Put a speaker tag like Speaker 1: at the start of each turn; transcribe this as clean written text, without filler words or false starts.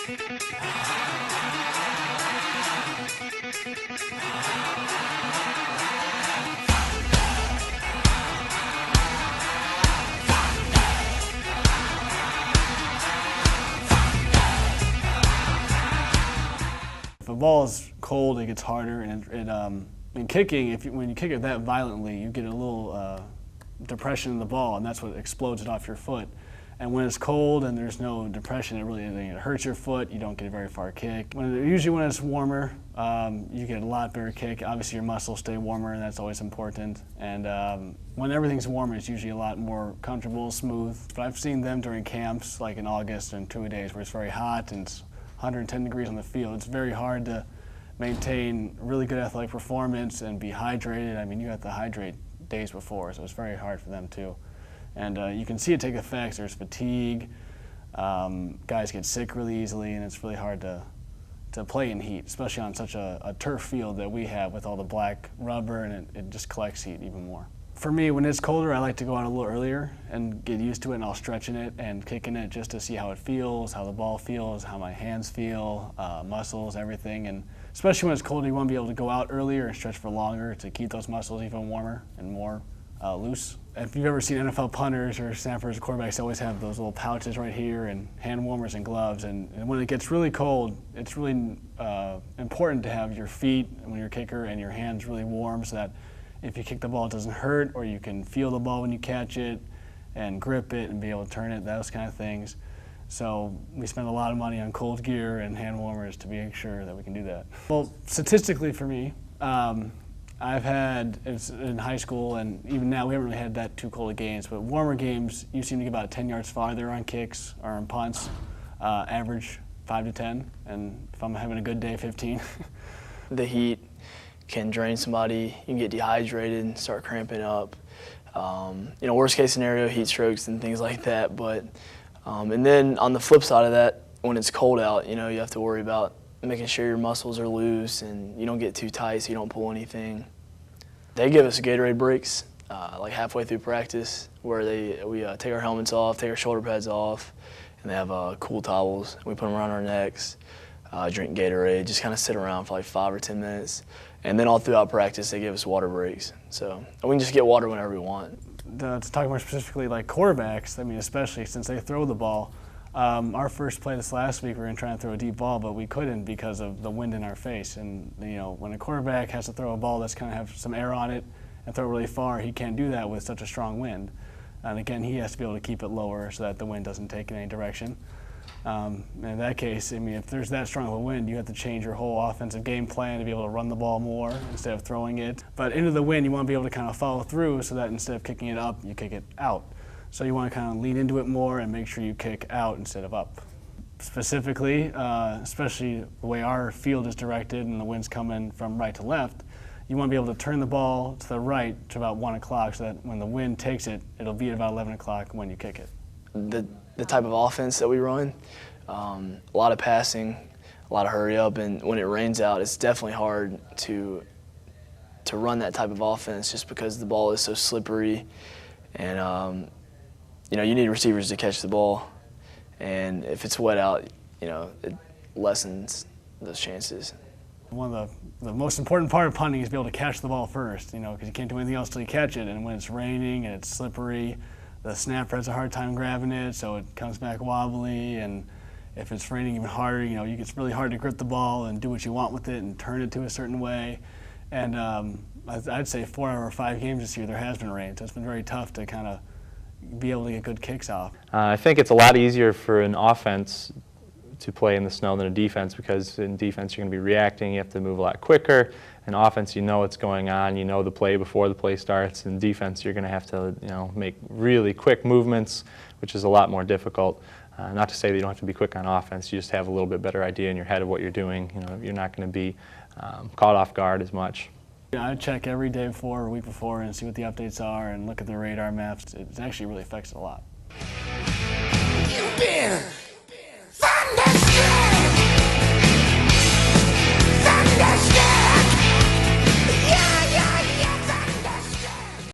Speaker 1: If a ball is cold, it gets harder, and in kicking, when you kick it that violently, you get a little depression in the ball, and that's what explodes it off your foot. And when it's cold and there's no depression, it hurts your foot. You don't get a very far kick. Usually when it's warmer, you get a lot better kick. Obviously your muscles stay warmer, and that's always important. And when everything's warmer, it's usually a lot more comfortable, smooth. But I've seen them during camps, like in August and 2 days, where it's very hot and it's 110 degrees on the field. It's very hard to maintain really good athletic performance and be hydrated. I mean, you have to hydrate days before, so it's very hard for them too. And you can see it take effects. There's fatigue. Guys get sick really easily, and it's really hard to play in heat, especially on such a turf field that we have with all the black rubber, and it just collects heat even more. For me, when it's colder, I like to go out a little earlier and get used to it, and I'll stretch in it and kick in it just to see how it feels, how the ball feels, how my hands feel, muscles, everything. And especially when it's colder, you want to be able to go out earlier and stretch for longer to keep those muscles even warmer and more loose. If you've ever seen NFL punters or snappers or quarterbacks, they always have those little pouches right here and hand warmers and gloves. And when it gets really cold, it's really important to have your feet, when you're a kicker, and your hands really warm, so that if you kick the ball, it doesn't hurt, or you can feel the ball when you catch it and grip it and be able to turn it, those kind of things. So we spend a lot of money on cold gear and hand warmers to make sure that we can do that. Well, statistically for me, I've had, in high school and even now, we haven't really had that too cold of games, but warmer games, you seem to get about 10 yards farther on kicks or on punts, average 5 to 10, and if I'm having a good day, 15.
Speaker 2: The heat can drain somebody. You can get dehydrated and start cramping up. Worst case scenario, heat strokes and things like that. But and then on the flip side of that, when it's cold out, you have to worry about making sure your muscles are loose and you don't get too tight so you don't pull anything. They give us Gatorade breaks like halfway through practice, where we take our helmets off, take our shoulder pads off, and they have cool towels. We put them around our necks, drink Gatorade, just kind of sit around for like 5 or 10 minutes. And then all throughout practice, they give us water breaks. So we can just get water whenever we want.
Speaker 1: To talk more specifically, like quarterbacks, I mean, especially since they throw the ball, our first play this last week, we were going to try and throw a deep ball, but we couldn't because of the wind in our face. And when a quarterback has to throw a ball that's kind of have some air on it and throw it really far, he can't do that with such a strong wind. And again, he has to be able to keep it lower so that the wind doesn't take in any direction. In that case, I mean, if there's that strong of a wind, you have to change your whole offensive game plan to be able to run the ball more instead of throwing it. But into the wind, you want to be able to kind of follow through so that instead of kicking it up, you kick it out. So you want to kind of lean into it more and make sure you kick out instead of up. Specifically, especially the way our field is directed and the wind's coming from right to left, you want to be able to turn the ball to the right to about 1 o'clock so that when the wind takes it, it'll be at about 11 o'clock when you kick it.
Speaker 2: The type of offense that we run, a lot of passing, a lot of hurry up, and when it rains out, it's definitely hard to run that type of offense just because the ball is so slippery, and you need receivers to catch the ball, and if it's wet out, it lessens those chances.
Speaker 1: One of the most important part of punting is to be able to catch the ball first, because you can't do anything else till you catch it, and when it's raining and it's slippery, the snapper has a hard time grabbing it, so it comes back wobbly, and if it's raining even harder, it's really hard to grip the ball and do what you want with it and turn it to a certain way. And I'd say 4 out of 5 games this year there has been rain, so it's been very tough to kind of be able to get good kicks off.
Speaker 3: I think it's a lot easier for an offense to play in the snow than a defense, because in defense you're going to be reacting, you have to move a lot quicker. In offense, you know what's going on, you know the play before the play starts. In defense, you're going to have to make really quick movements, which is a lot more difficult. Not to say that you don't have to be quick on offense, you just have a little bit better idea in your head of what you're doing. You're not going to be caught off guard as much.
Speaker 1: I check every day before or week before and see what the updates are and look at the radar maps. It actually really affects it a lot.